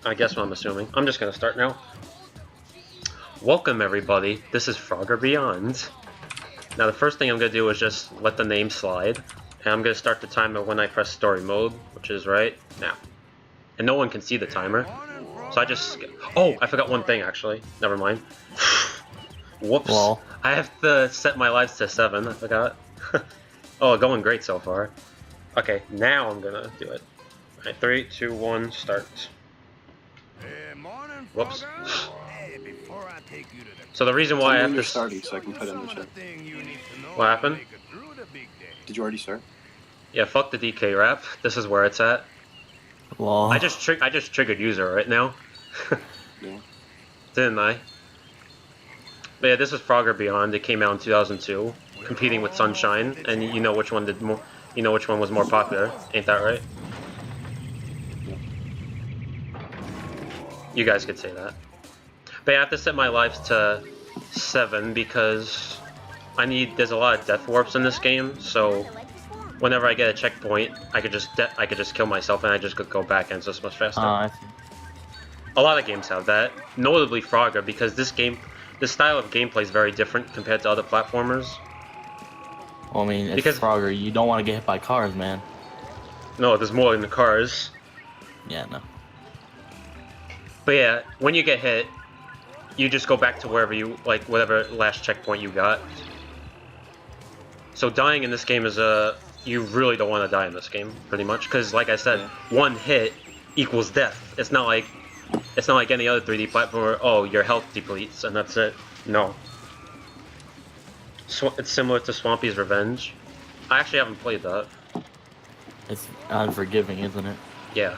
I guess what I'm assuming. I'm just gonna start now. Welcome everybody, this is Frogger Beyond. Now the first thing I'm gonna do is just let the name slide. And I'm gonna start the timer when I press story mode, which is right now. And no one can see the timer. So I just... Oh, I forgot one thing actually. Never mind. Whoops. Well. I have to set my lives to 7, I forgot. Oh, going great so far. Okay, now I'm gonna do it. Alright, 3, 2, 1, start. Whoops. So the reason why I have to... starting so I can put in the chat. What happened? Did you already start? Yeah, fuck the DK rap. This is where it's at. Well. I just triggered user right now. Yeah. Didn't I? But yeah, this is Frogger Beyond. It came out in 2002, competing with Sunshine, and you know which one did more. You know which one was more popular. Ain't that right? You guys could say that. But I have to set my lives to 7 because there's a lot of death warps in this game, so whenever I get a checkpoint, I could just kill myself and I just could go back and it's just much faster. I see. A lot of games have that, notably Frogger, because this style of gameplay is very different compared to other platformers. Well, I mean, it's Because- Frogger. You don't want to get hit by cars, man. No, there's more in the cars. Yeah, no. But yeah, when you get hit, you just go back to wherever you, like, whatever last checkpoint you got. So dying in this game is you really don't want to die in this game, pretty much, because like I said, one hit equals death. It's not like any other 3D platform where, oh, your health depletes and that's it. No. It's similar to Swampy's Revenge. I actually haven't played that. It's unforgiving, isn't it? Yeah.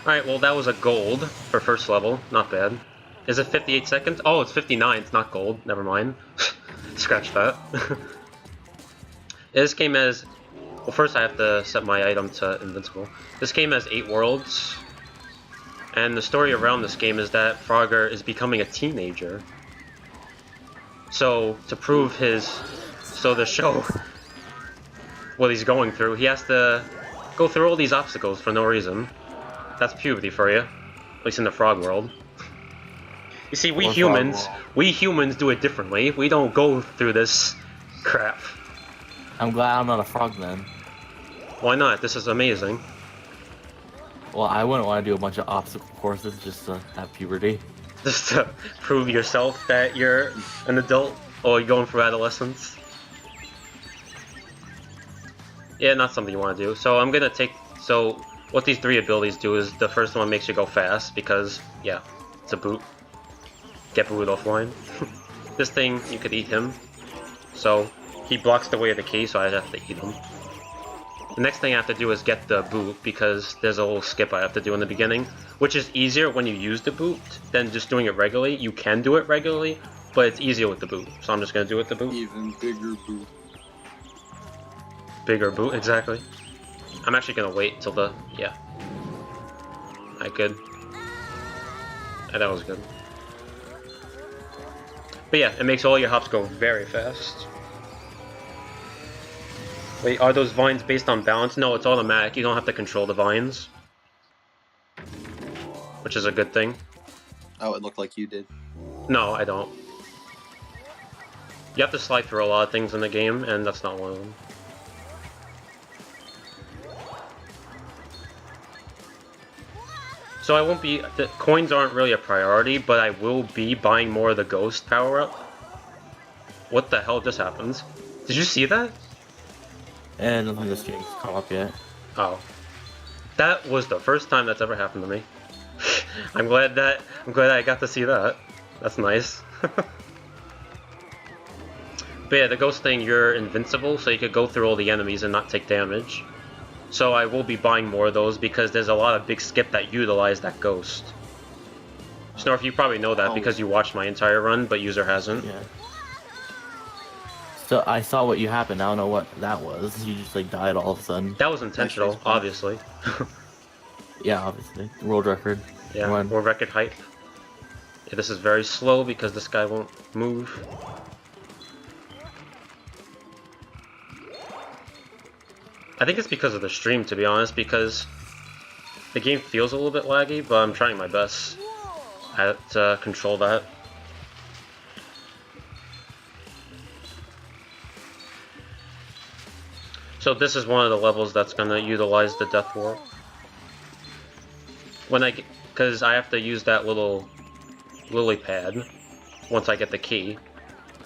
Alright, well that was a gold for first level. Not bad. Is it 58 seconds? Oh, it's 59. It's not gold. Never mind. Scratch that. This game has... Well, first I have to set my item to invincible. This game has 8 worlds. And the story around this game is that Frogger is becoming a teenager. So, to prove to show what he's going through, he has to go through all these obstacles for no reason. That's puberty for you. At least in the frog world. You see, we humans do it differently. We don't go through this crap. I'm glad I'm not a frog then. Why not? This is amazing. Well, I wouldn't want to do a bunch of obstacle courses just to have puberty. Just to prove yourself that you're an adult or you're going through adolescence. Yeah, not something you want to do. So I'm gonna take... So, what these 3 abilities do is the first one makes you go fast because, yeah, it's a boot. Get booted offline. This thing, you could eat him. So, he blocks the way of the key, so I have to eat him. The next thing I have to do is get the boot, because there's a little skip I have to do in the beginning, which is easier when you use the boot than just doing it regularly. You can do it regularly, but it's easier with the boot, so I'm just going to do it with the boot. Even bigger boot. Bigger boot, exactly. I'm actually going to wait till the... yeah. I could. Yeah, that was good. But yeah, it makes all your hops go very fast. Wait, are those vines based on balance? No, it's automatic. You don't have to control the vines. Which is a good thing. Oh, it looked like you did. No, I don't. You have to slide through a lot of things in the game, and that's not one of them. So I won't be... The coins aren't really a priority, but I will be buying more of the ghost power-up. What the hell just happened? Did you see that? And nothing this game's come up yet. Oh. That was the first time that's ever happened to me. I'm glad I got to see that. That's nice. But yeah, the ghost thing, you're invincible, so you could go through all the enemies and not take damage. So I will be buying more of those because there's a lot of big skip that utilize that ghost. Snorf, you probably know that because you watched my entire run, but user hasn't. Yeah. So I saw what you happened. I don't know what that was. You just like died all of a sudden. That was intentional, obviously. Yeah, obviously. World record. Yeah, One. world record height. Yeah, this is very slow because this guy won't move. I think it's because of the stream, to be honest, because The game feels a little bit laggy, but I'm trying my best to control that. So this is one of the levels that's gonna utilize the death warp. Because I have to use that little lily pad once I get the key.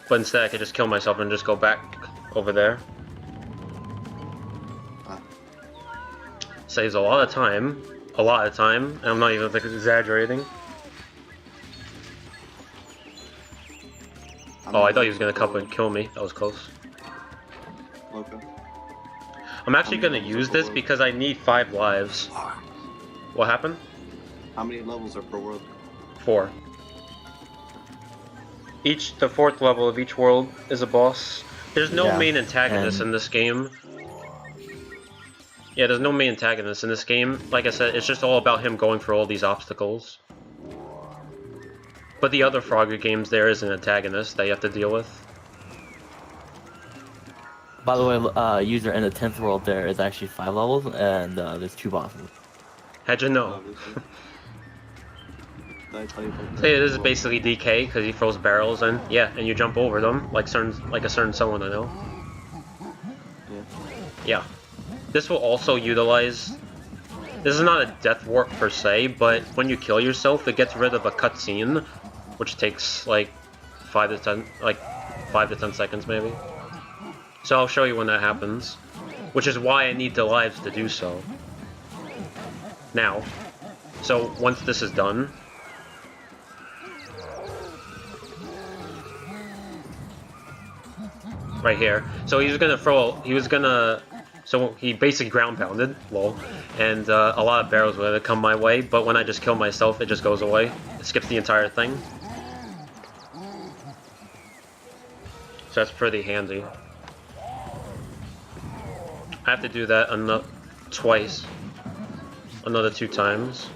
But instead I could just kill myself and just go back over there. Saves a lot of time. And I'm not even exaggerating. Oh, I thought he was gonna come and kill me. That was close. Okay. I'm actually gonna use this because I need 5 lives. What happened? How many levels are per world? 4. The 4th level of each world is a boss. There's no main antagonist in this game. Yeah, there's no main antagonist in this game. Like I said, it's just all about him going for all these obstacles. But the other Frogger games, there is an antagonist that you have to deal with. By the way, user, in the 10th world there is actually 5 levels, and there's 2 bosses. How'd you know? Did I tell you about that? Hey, this is basically DK because he throws barrels and you jump over them like a certain someone I know. Yeah. This will also utilize. This is not a death warp per se, but when you kill yourself, it gets rid of a cutscene, which takes like 5 to 10 seconds maybe. So I'll show you when that happens, which is why I need the lives to do so. Now, so once this is done. Right here. So so he basically ground pounded, lol, and a lot of barrels were gonna come my way, but when I just kill myself, it just goes away. It skips the entire thing. So that's pretty handy. I have to do that twice. Another 2 times.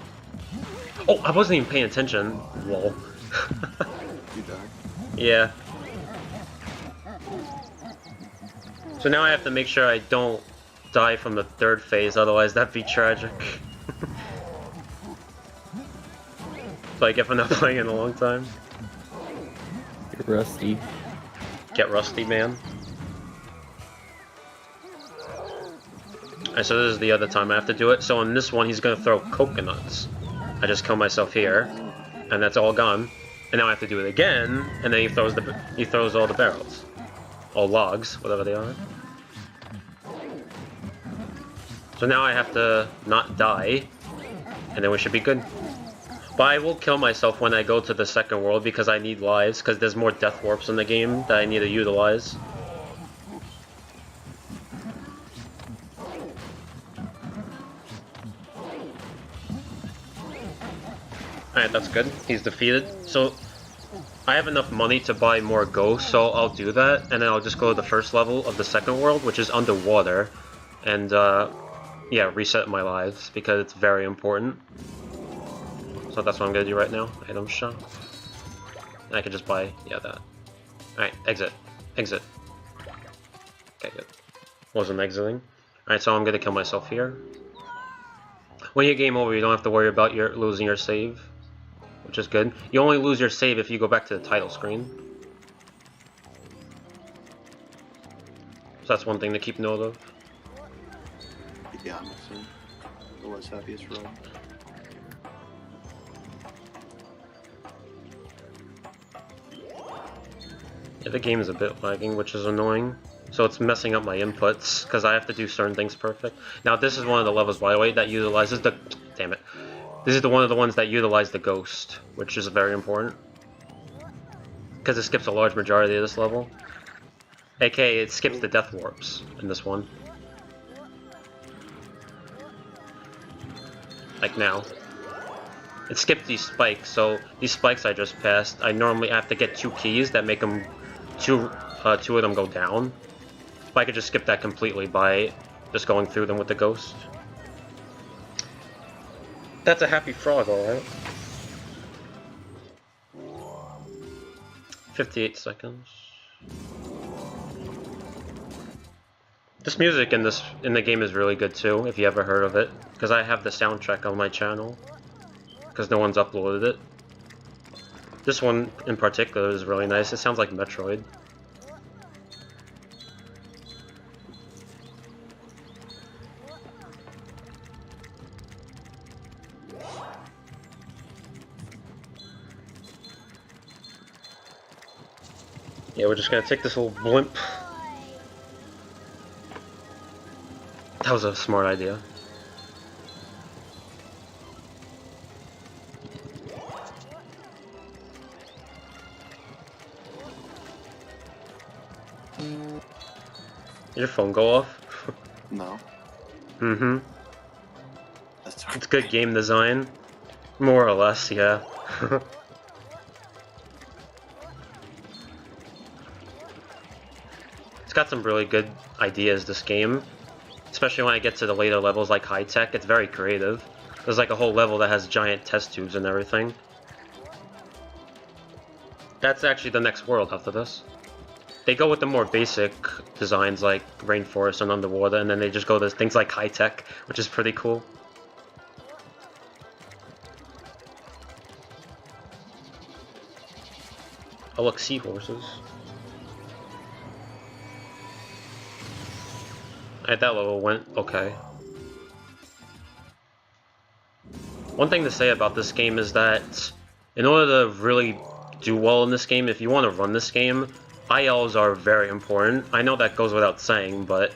Oh, I wasn't even paying attention, lol. You died. Yeah. So now I have to make sure I don't die from the 3rd phase, otherwise that'd be tragic. Like if I'm not playing in a long time. Get rusty. Get rusty, man. Alright, so this is the other time I have to do it. So in this one, he's gonna throw coconuts. I just kill myself here, and that's all gone. And now I have to do it again, and then he throws all the barrels. All logs, whatever they are. So now I have to not die, and then we should be good. But I will kill myself when I go to the 2nd world because I need lives, because there's more death warps in the game that I need to utilize. Alright, that's good. He's defeated. So I have enough money to buy more ghosts, so I'll do that, and then I'll just go to the 1st level of the 2nd world, which is underwater, and yeah, reset my lives, because it's very important. So that's what I'm gonna do right now. Item shop. And I can just buy, yeah, that. Alright, exit. Exit. Okay, good. Wasn't exiting. Alright, so I'm gonna kill myself here. When you game over, you don't have to worry about losing your save, which is good. You only lose your save if you go back to the title screen. So that's one thing to keep note of. Yeah, I'm assuming. The less happiest road. Yeah, the game is a bit lagging, which is annoying. So it's messing up my inputs, because I have to do certain things perfect. Now this is one of the levels, by the way, that utilizes the... Damn it. This is one of the ones that utilize the ghost, which is very important. Because it skips a large majority of this level. AKA, it skips the death warps in this one. Like now. It skipped these spikes, so these spikes I just passed, I normally have to get 2 keys that make them... two of them go down. But I could just skip that completely by just going through them with the ghost. That's a happy frog, alright. 58 seconds. This music in the game is really good too, if you ever heard of it, because I have the soundtrack on my channel, because no one's uploaded it. This one in particular is really nice. It sounds like Metroid. Yeah, we're just gonna take this little blimp. That was a smart idea. Did your phone go off? No. Mm-hmm. That's right. It's good game design. More or less, yeah. It's got some really good ideas, this game. Especially when I get to the later levels like High Tech, it's very creative. There's like a whole level that has giant test tubes and everything. That's actually the next world after this. They go with the more basic designs like rainforest and underwater, and then they just go to things like High Tech, which is pretty cool. Oh look, seahorses. Alright, that level went okay. One thing to say about this game is that in order to really do well in this game, if you want to run this game, ILs are very important. I know that goes without saying, but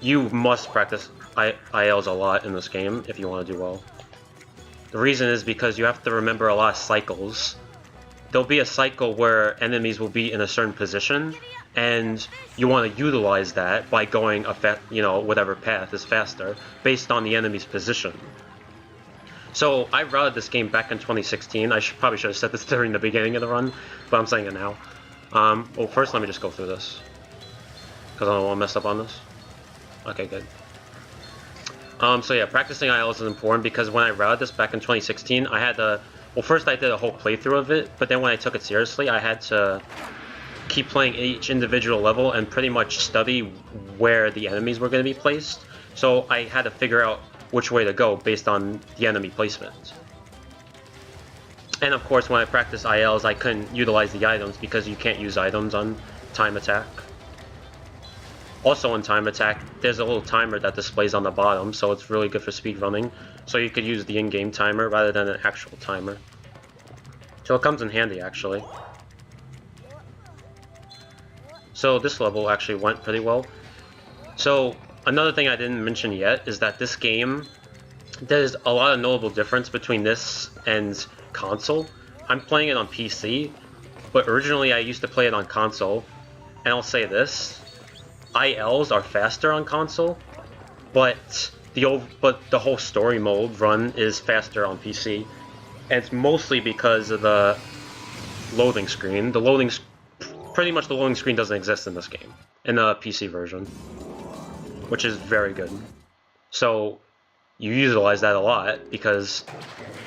you must practice ILs a lot in this game if you want to do well. The reason is because you have to remember a lot of cycles. There'll be a cycle where enemies will be in a certain position, and you want to utilize that by going whatever path is faster based on the enemy's position. So I routed this game back in 2016. I probably should have said this during the beginning of the run, but I'm saying it now. Well, first let me just go through this, because I don't want to mess up on this. Okay, good. So yeah, practicing ILs is important because when I routed this back in 2016, I had to... Well, first I did a whole playthrough of it, but then when I took it seriously, I had to keep playing each individual level and pretty much study where the enemies were going to be placed. So I had to figure out which way to go based on the enemy placement. And of course, when I practiced ILs, I couldn't utilize the items because you can't use items on time attack. Also on time attack, there's a little timer that displays on the bottom, so it's really good for speedrunning. So you could use the in-game timer rather than an actual timer. So it comes in handy, actually. So this level actually went pretty well. So another thing I didn't mention yet is that this game, there's a lot of notable difference between this and console. I'm playing it on PC, but originally I used to play it on console, and I'll say this, ILs are faster on console, but the whole story mode run is faster on PC, and it's mostly because of the loading screen. Pretty much the loading screen doesn't exist in this game, in the PC version, which is very good. So you utilize that a lot because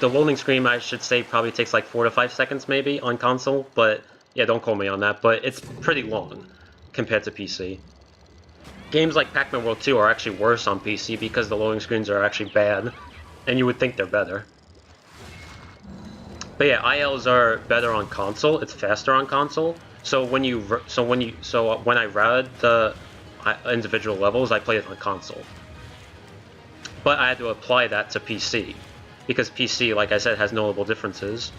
the loading screen, I should say, probably takes like 4 to 5 seconds maybe on console, but yeah, don't quote me on that, but it's pretty long compared to PC. Games like Pac-Man World 2 are actually worse on PC because the loading screens are actually bad, and you would think they're better. But yeah, ILs are better on console. It's faster on console. So when I routed the individual levels, I played it on console. But I had to apply that to PC because PC, like I said, has notable differences.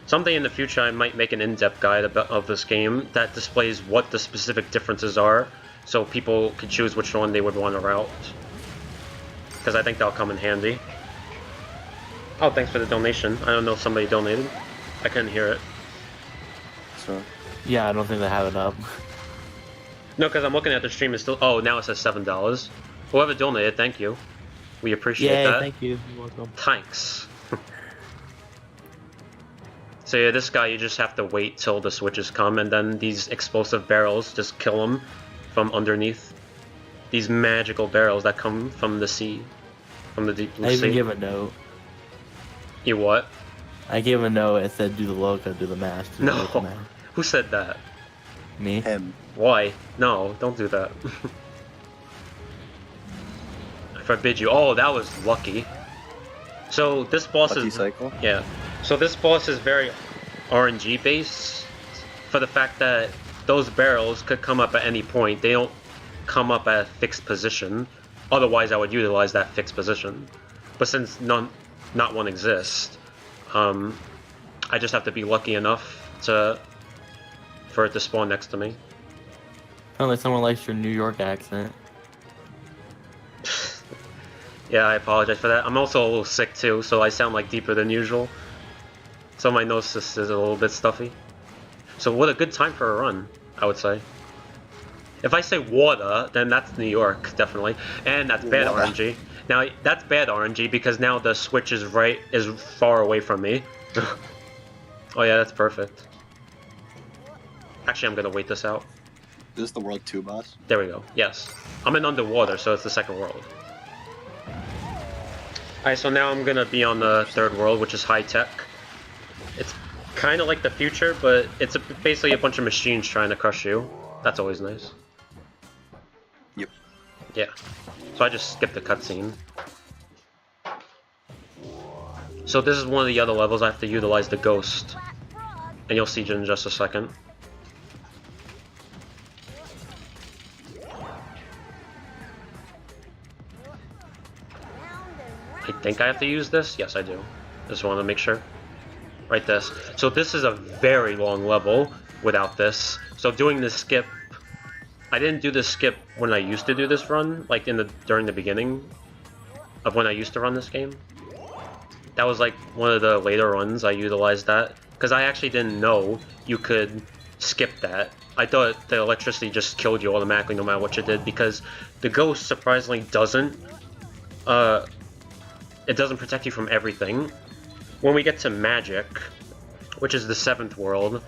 Someday in the future, I might make an in-depth guide of this game that displays what the specific differences are, so people could choose which one they would want to route. Because I think that'll come in handy. Oh, thanks for the donation. I don't know if somebody donated. I couldn't hear it. So. Yeah, I don't think they have it up. No, because I'm looking at the stream. It's still... Oh, now it says $7. Whoever donated, thank you. We appreciate that. Yeah, thank you. You're welcome. Thanks. So yeah, this guy, you just have to wait till the switches come, and then these explosive barrels just kill him from underneath. These magical barrels that come from the sea, from the deep blue sea. I even gave a note. You what? I gave a note. It said, "Do the Loca, do the mash." Do the No. LocaMash. Who said that? Me. Him. Why? No, don't do that. forbid you. Oh, that was lucky. So this boss Lucky is cycle? yeah. So this boss is very RNG based for the fact that those barrels could come up at any point. They don't come up at a fixed position. Otherwise, I would utilize that fixed position. But since not one exists, I just have to be lucky enough for it to spawn next to me. Sounds like someone likes your New York accent. Yeah, I apologize for that. I'm also a little sick too, so I sound like deeper than usual. So my nose just is a little bit stuffy. So what a good time for a run, I would say. If I say water, then that's New York, definitely. And that's bad Water. RNG. Now, that's bad RNG because now the switch is far away from me. Oh yeah, that's perfect. Actually, I'm gonna wait this out. Is this the World 2 boss? There we go. Yes. I'm in underwater, so it's the second world. Alright, so now I'm gonna be on the third world, which is high tech. It's kind of like the future, but it's basically a bunch of machines trying to crush you. That's always nice. Yep. Yeah. So I just skipped the cutscene. So this is one of the other levels I have to utilize the ghost. And you'll see in just a second. I think I have to use this? Yes, I do. Just want to make sure. Right, this. So this is a very long level without this. So doing this skip, I didn't do this skip when I used to do this run, like during the beginning of when I used to run this game. That was like one of the later runs I utilized that, because I actually didn't know you could skip that. I thought the electricity just killed you automatically no matter what you did, because the ghost surprisingly doesn't. It doesn't protect you from everything. When we get to magic, which is the 7th world,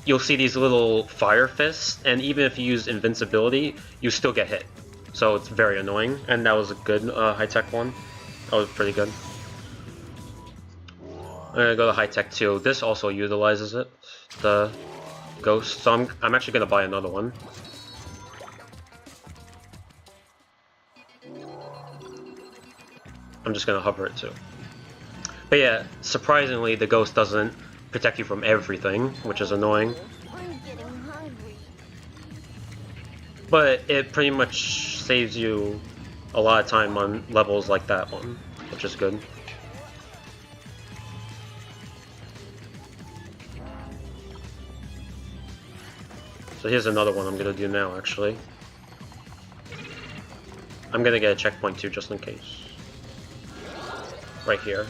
you'll see these little fire fists, and even if you use invincibility, you still get hit. So it's very annoying, and that was a good high-tech one. That was pretty good. I'm gonna go to high-tech 2. This also utilizes it, the ghost, so I'm actually gonna buy another one. I'm just gonna hover it too. But yeah, surprisingly, the ghost doesn't protect you from everything, which is annoying. I'm getting hungry. But it pretty much saves you a lot of time on levels like that one, which is good. So here's another one I'm gonna do now, actually. I'm gonna get a checkpoint too, just in case. Right here.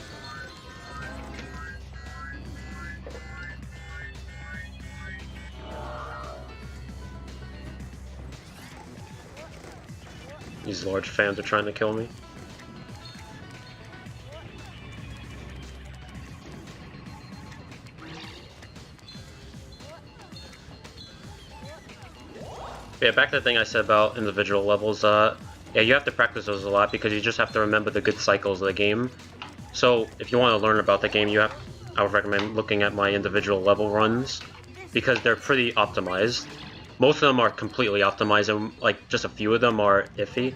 These large fans are trying to kill me. Yeah, back to the thing I said about individual levels. Yeah, you have to practice those a lot because you just have to remember the good cycles of the game. So if you want to learn about the game, I would recommend looking at my individual level runs because they're pretty optimized. Most of them are completely optimized, and like just a few of them are iffy.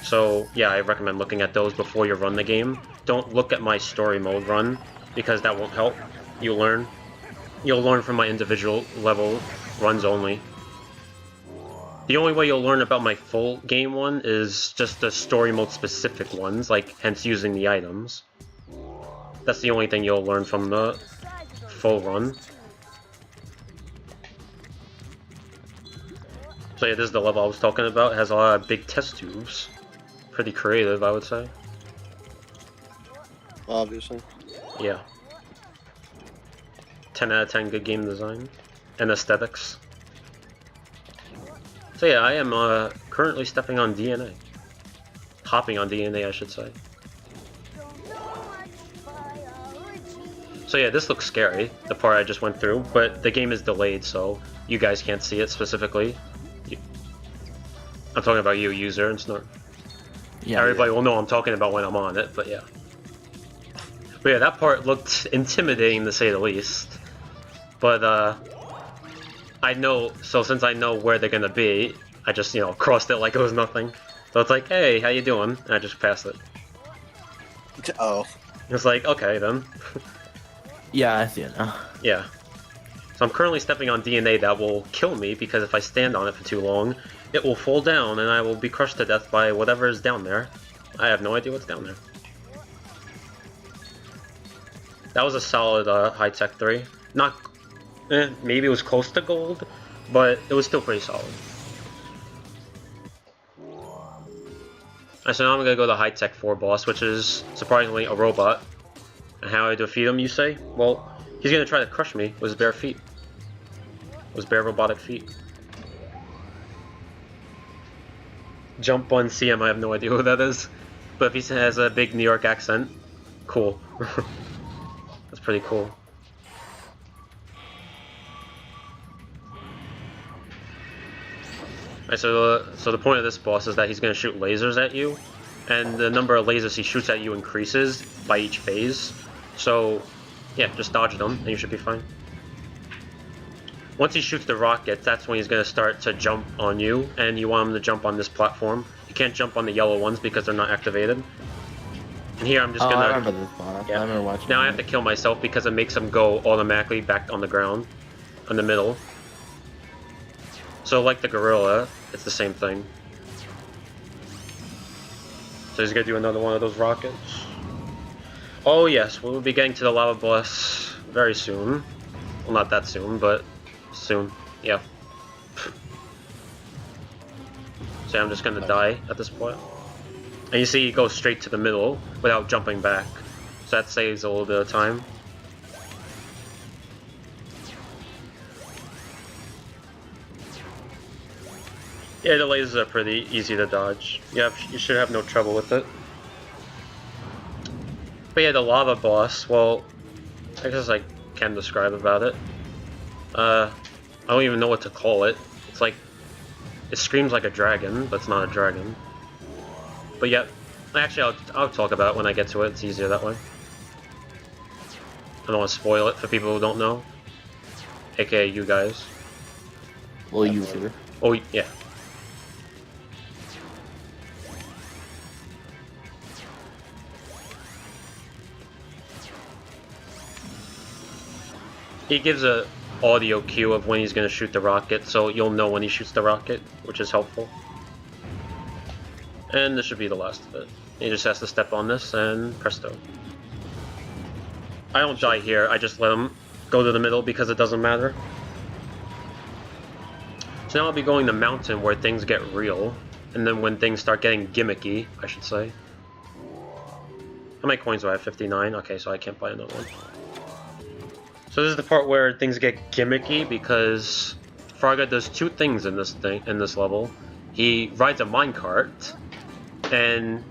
So yeah, I recommend looking at those before you run the game. Don't look at my story mode run because that won't help. You'll learn from my individual level runs only. The only way you'll learn about my full game one is just the story mode specific ones, like hence using the items. That's the only thing you'll learn from the full run. So yeah, this is the level I was talking about. It has a lot of big test tubes. Pretty creative, I would say. Obviously. Yeah. 10 out of 10 good game design. And aesthetics. So yeah, I am currently stepping on DNA. Hopping on DNA, I should say. So yeah, this looks scary, the part I just went through, but the game is delayed, so you guys can't see it specifically. I'm talking about you, user, and Snort. Yeah. Everybody will know I'm talking about when I'm on it, but yeah. But yeah, that part looked intimidating to say the least. But I know, so since I know where they're gonna be, I just, crossed it like it was nothing. So it's like, hey, how you doing? And I just pass it. Oh. It's like, okay then. Yeah, I see it now. Yeah. So I'm currently stepping on DNA that will kill me because if I stand on it for too long, it will fall down and I will be crushed to death by whatever is down there. I have no idea what's down there. That was a solid high-tech 3. Not... maybe it was close to gold, but it was still pretty solid. Alright, so now I'm gonna go to high-tech 4 boss, which is surprisingly a robot. And how I defeat him, you say? Well, he's gonna try to crush me with his bare feet. With his bare robotic feet. Jump on CM, I have no idea who that is. But if he has a big New York accent, cool. That's pretty cool. Alright, so the point of this boss is that he's going to shoot lasers at you, and the number of lasers he shoots at you increases by each phase. So, yeah, just dodge them, and you should be fine. Once he shoots the rocket, that's when he's going to start to jump on you, and you want him to jump on this platform. You can't jump on the yellow ones because they're not activated. And here I'm just gonna... I remember this boss. Yeah. I remember watching Now I have to kill myself because it makes him go automatically back on the ground, in the middle. So like the gorilla, it's the same thing. So he's gonna do another one of those rockets. Oh yes, we'll be getting to the lava boss very soon. Well, not that soon, but soon. Yeah. So I'm just gonna die at this point. And you see he goes straight to the middle without jumping back. So that saves a little bit of time. Yeah, the lasers are pretty easy to dodge. You should have no trouble with it. But yeah, the lava boss, well, I guess I can describe about it. I don't even know what to call it. It's like, it screams like a dragon, but it's not a dragon. But yeah, actually I'll talk about it when I get to it, it's easier that way. I don't want to spoil it for people who don't know. AKA you guys. Well, user. Oh, yeah. He gives a audio cue of when he's going to shoot the rocket, so you'll know when he shoots the rocket, which is helpful. And this should be the last of it. He just has to step on this, and presto. I don't die here, I just let him go to the middle because it doesn't matter. So now I'll be going to mountain where things get real, and then when things start getting gimmicky, I should say. How many coins do I have? 59? Okay, so I can't buy another one. So this is the part where things get gimmicky because Farga does two things in this level. He rides a minecart and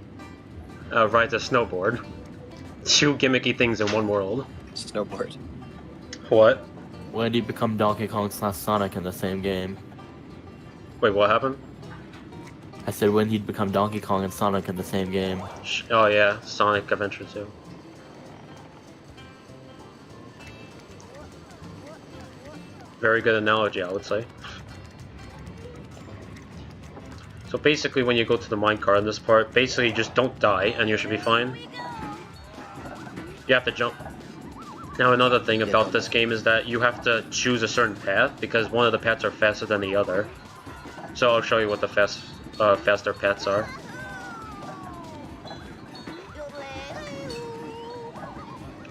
rides a snowboard. Two gimmicky things in one world. Snowboard. What? When did he become Donkey Kong / Sonic in the same game? Wait, what happened? I said when he'd become Donkey Kong and Sonic in the same game. Oh yeah, Sonic Adventure 2. Very good analogy, I would say. So basically when you go to the minecart in this part, basically just don't die and you should be fine. You have to jump. Now another thing about this game is that you have to choose a certain path because one of the paths are faster than the other. So I'll show you what the faster paths are.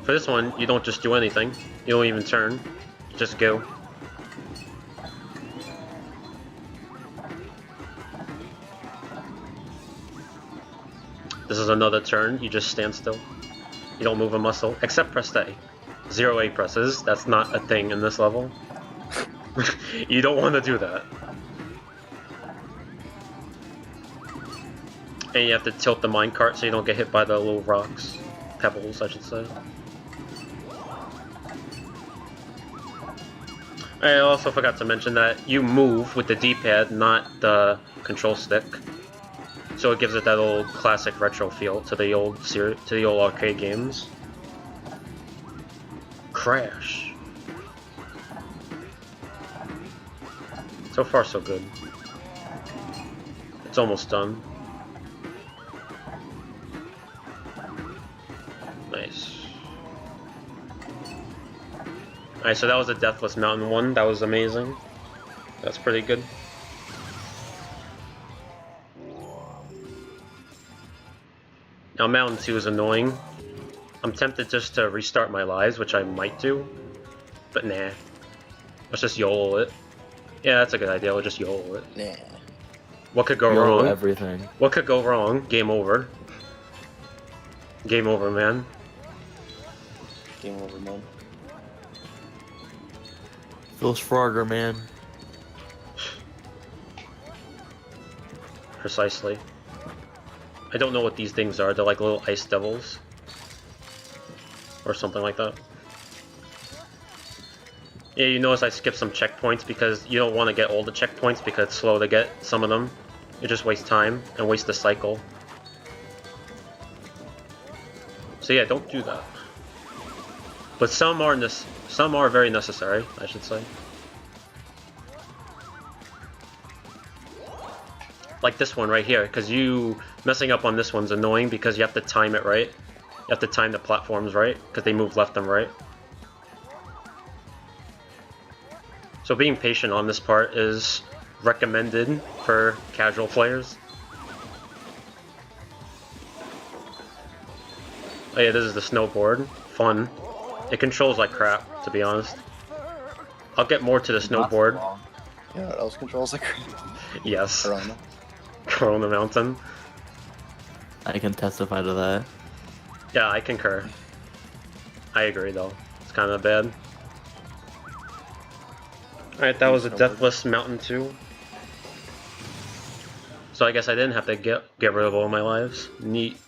For this one, you don't just do anything. You don't even turn. You just go. This is another turn, you just stand still. You don't move a muscle, except press A. 0 A presses, that's not a thing in this level. You don't want to do that. And you have to tilt the minecart so you don't get hit by the little rocks. Pebbles, I should say. I also forgot to mention that you move with the D-pad, not the control stick. So it gives it that old classic retro feel to the old arcade games. Crash. So far so good. It's almost done. Nice. Alright, so that was a Deathless Mountain one. That was amazing. That's pretty good. Now Mountain 2 is annoying. I'm tempted just to restart my lives, which I might do. But nah. Let's just YOLO it. Yeah, that's a good idea. We'll just YOLO it. Nah. What could go YOLO wrong? everything. What could go wrong? Game over. Game over, man. Game over, man. Phil Frogger, man. Precisely. I don't know what these things are. They're like little ice devils. Or something like that. Yeah, you notice I skipped some checkpoints because you don't want to get all the checkpoints because it's slow to get some of them. You just waste time and waste the cycle. So yeah, don't do that. But some are very necessary, I should say. Like this one right here, because you messing up on this one's annoying because you have to time it right. You have to time the platforms right, because they move left and right. So being patient on this part is recommended for casual players. Oh yeah, this is the snowboard. Fun. It controls like crap, to be honest. I'll get more to the snowboard. Yeah, what else controls like Yes. Corona. Corona Mountain. I can testify to that. Yeah, I concur. I agree though. It's kind of bad. Alright, that was a Deathless Mountain 2. So I guess I didn't have to get rid of all my lives. Neat.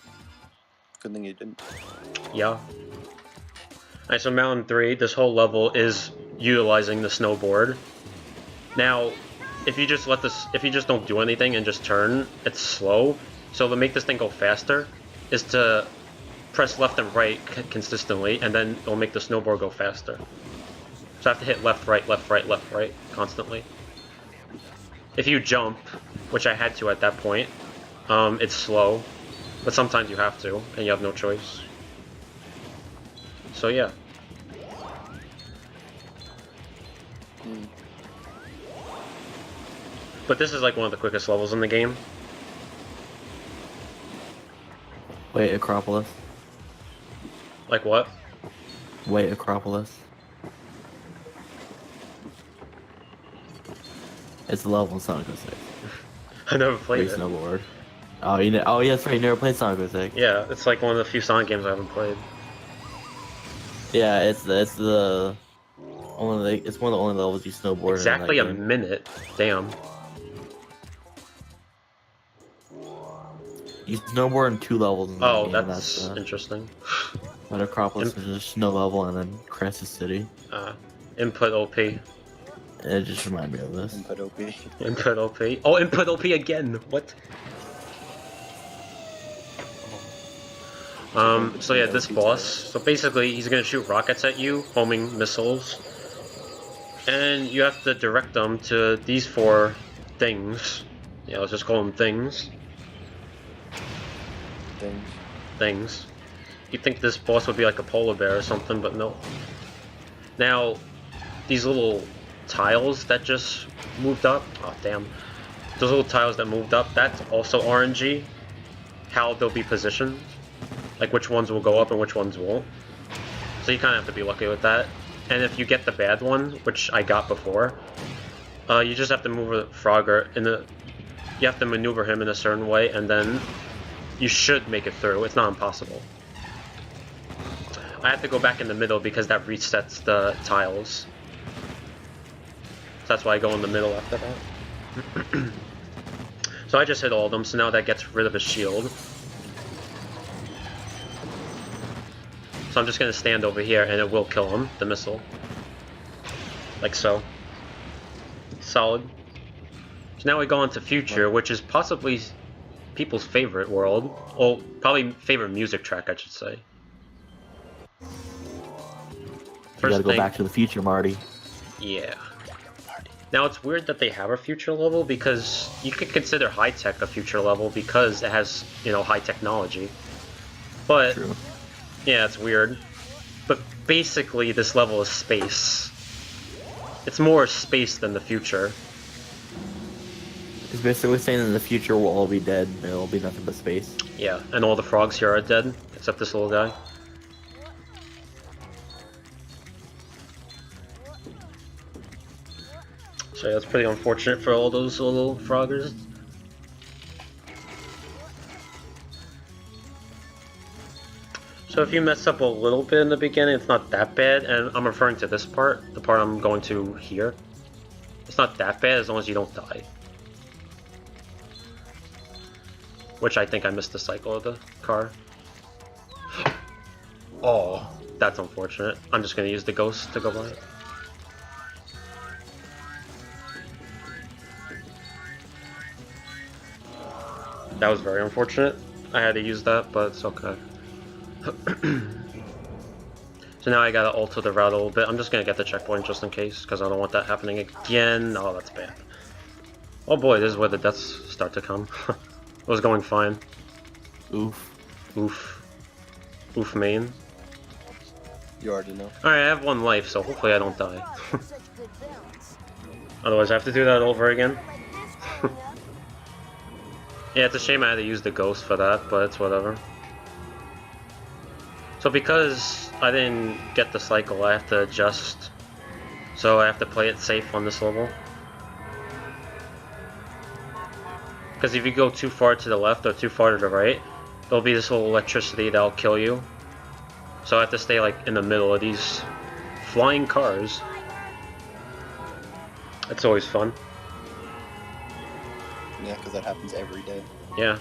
Good thing you didn't. Yeah. Alright, so Mountain 3, this whole level is utilizing the snowboard. Now, if you just don't do anything and just turn, it's slow. So to make this thing go faster is to press left and right consistently, and then it'll make the snowboard go faster. So I have to hit left, right, left, right, left, right constantly. If you jump, which I had to at that point, it's slow. But sometimes you have to, and you have no choice. So yeah. But this is like one of the quickest levels in the game. Wait, Acropolis. Like what? Wait, Acropolis. It's a level in Sonic 06. I never played it. Snowboard. Oh, oh, yeah, that's right. You never played Sonic 06. Yeah, it's like one of the few Sonic games I haven't played. Yeah, it's one of the only levels you snowboard. Exactly in a that game. minute. Damn. You snowboard in 2 levels. In Oh, that game, that's interesting. But Acropolis is just snow level and then Crisis City. Input OP. It just reminded me of this. Input OP. Input OP. Oh, input OP again. What? So yeah, this boss. So basically, he's gonna shoot rockets at you, homing missiles, and you have to direct them to these 4 things. Yeah, let's just call them things. Things. You'd think this boss would be like a polar bear or something, but no. Now, these little tiles that just moved up. Oh damn! Those little tiles that moved up. That's also RNG. How they'll be positioned. Like which ones will go up and which ones won't. So you kind of have to be lucky with that. And if you get the bad one, which I got before, you just have to move the Frogger in the. You have to maneuver him in a certain way, and then you should make it through. It's not impossible. I have to go back in the middle because that resets the tiles. So that's why I go in the middle after that. So I just hit all of them, so now that gets rid of his shield. So I'm just gonna stand over here and it will kill him, the missile. Like so. Solid. So now we go into future, which is possibly people's favorite world. Well, probably favorite music track, I should say. You gotta go back to the future, Marty. Yeah. Now it's weird that they have a future level because you could consider high tech a future level because it has, you know, high technology. But True. Yeah, it's weird. But basically, this level is space. It's more space than the future. It's basically saying in the future we'll all be dead. There will be nothing but space. Yeah, and all the frogs here are dead, except this little guy. So yeah, that's pretty unfortunate for all those little froggers. So if you mess up a little bit in the beginning, it's not that bad, and I'm referring to this part, the part I'm going to here. It's not that bad as long as you don't die. Which I think I missed the cycle of the car. Oh, that's unfortunate. I'm just gonna use the ghost to go by it. That was very unfortunate. I had to use that, but it's okay. So now I gotta alter the route a little bit. I'm just gonna get the checkpoint just in case, because I don't want that happening again. Oh, that's bad. Oh boy, this is where the deaths start to come. It was going fine. Oof. Oof. Oof main. You already know. Alright, I have 1 life, so hopefully I don't die. Such good balance. Otherwise I have to do that over again. Let this thing up. Yeah, it's a shame I had to use the ghost for that, but it's whatever. So because I didn't get the cycle, I have to adjust. So I have to play it safe on this level. Because if you go too far to the left or too far to the right, there'll be this little electricity that'll kill you. So I have to stay like in the middle of these flying cars. It's always fun. Yeah, because that happens every day. Yeah.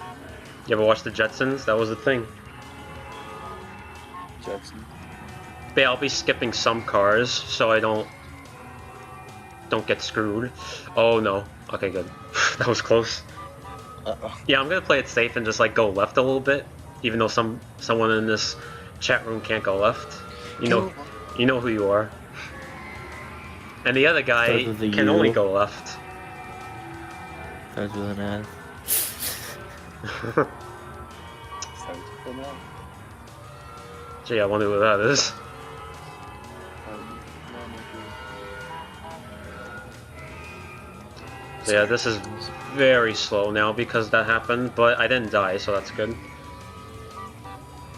You ever watch the Jetsons? That was the thing. Jackson. But yeah, I'll be skipping some cars so I don't get screwed. Oh no. Okay, good. That was close. Uh-oh. Yeah, I'm gonna play it safe and just like go left a little bit, even though someone in this chat room can't go left. You know who you are. And the other guy Starts with a can U. only go left. Starts with an S. Starts with an L. Gee, I wonder who that is. So yeah, this is very slow now because that happened, but I didn't die, so that's good.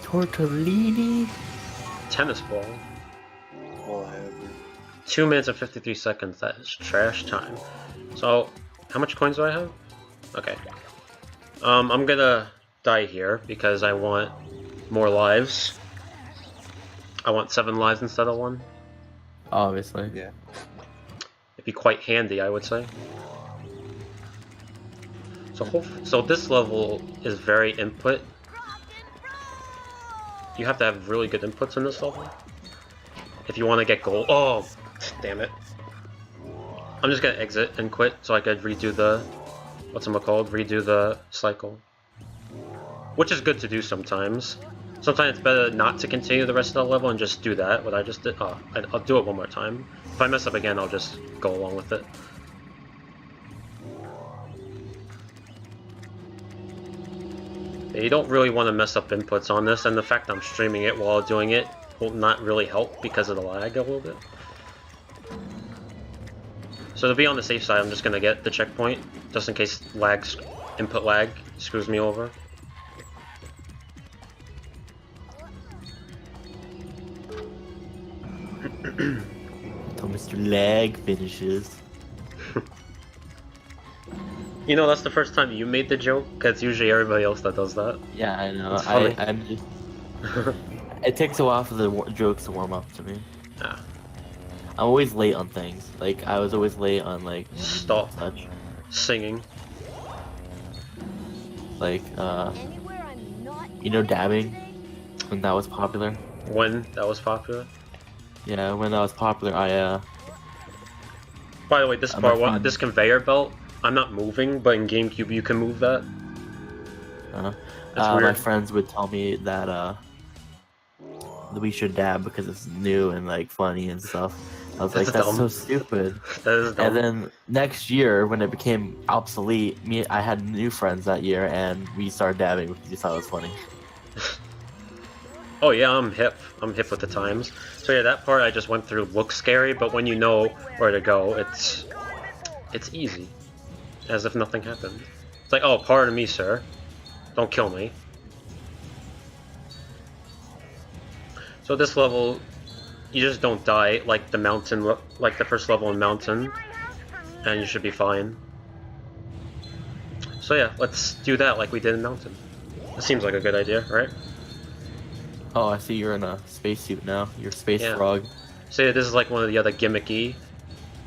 Tortellini. Tennis ball. Whatever. 2 minutes and 53 seconds. That is trash time. So, how much coins do I have? Okay. I'm gonna die here because I want more lives. I want 7 lives instead of 1. Obviously. Yeah. It'd be quite handy, I would say. So this level is very input. You have to have really good inputs in this level if you want to get gold. Oh, damn it! I'm just gonna exit and quit so I could redo the redo the cycle, which is good to do sometimes. Sometimes it's better not to continue the rest of the level and just do that. What I just did. Oh, I'll do it one more time. If I mess up again, I'll just go along with it. You don't really want to mess up inputs on this, and the fact I'm streaming it while doing it will not really help because of the lag a little bit. So to be on the safe side, I'm just going to get the checkpoint, just in case input lag screws me over. Until Mr. Lag finishes. You know, that's the first time you made the joke, because it's usually everybody else that does that. Yeah, I know. It's funny. I'm just... It takes a while for the jokes to warm up to me. Yeah. I'm always late on things. Like, I was always late on, like... Stop such. singing. Like, Anywhere I'm not you know dabbing? today? When that was popular? When that was popular. Yeah, when that was popular, By the way, this this conveyor belt, I'm not moving, but in GameCube you can move that. That's my weird. friends would tell me that we should dab because it's new and like funny and stuff. I was like, That's that's dumb. so stupid. That is dumb. And then next year, when it became obsolete, I had new friends that year, and we started dabbing because we thought it was funny. Oh yeah, I'm hip. I'm hip with the times. So yeah, that part I just went through looks scary, but when you know where to go, it's easy. As if nothing happened. It's like, oh, pardon me, sir. Don't kill me. So this level, you just don't die like the mountain, like the first level in Mountain, and you should be fine. So yeah, let's do that like we did in Mountain. That seems like a good idea, right? Oh, I see you're in a spacesuit now. You're Space Yeah. Frog. So yeah, this is like one of the other gimmicky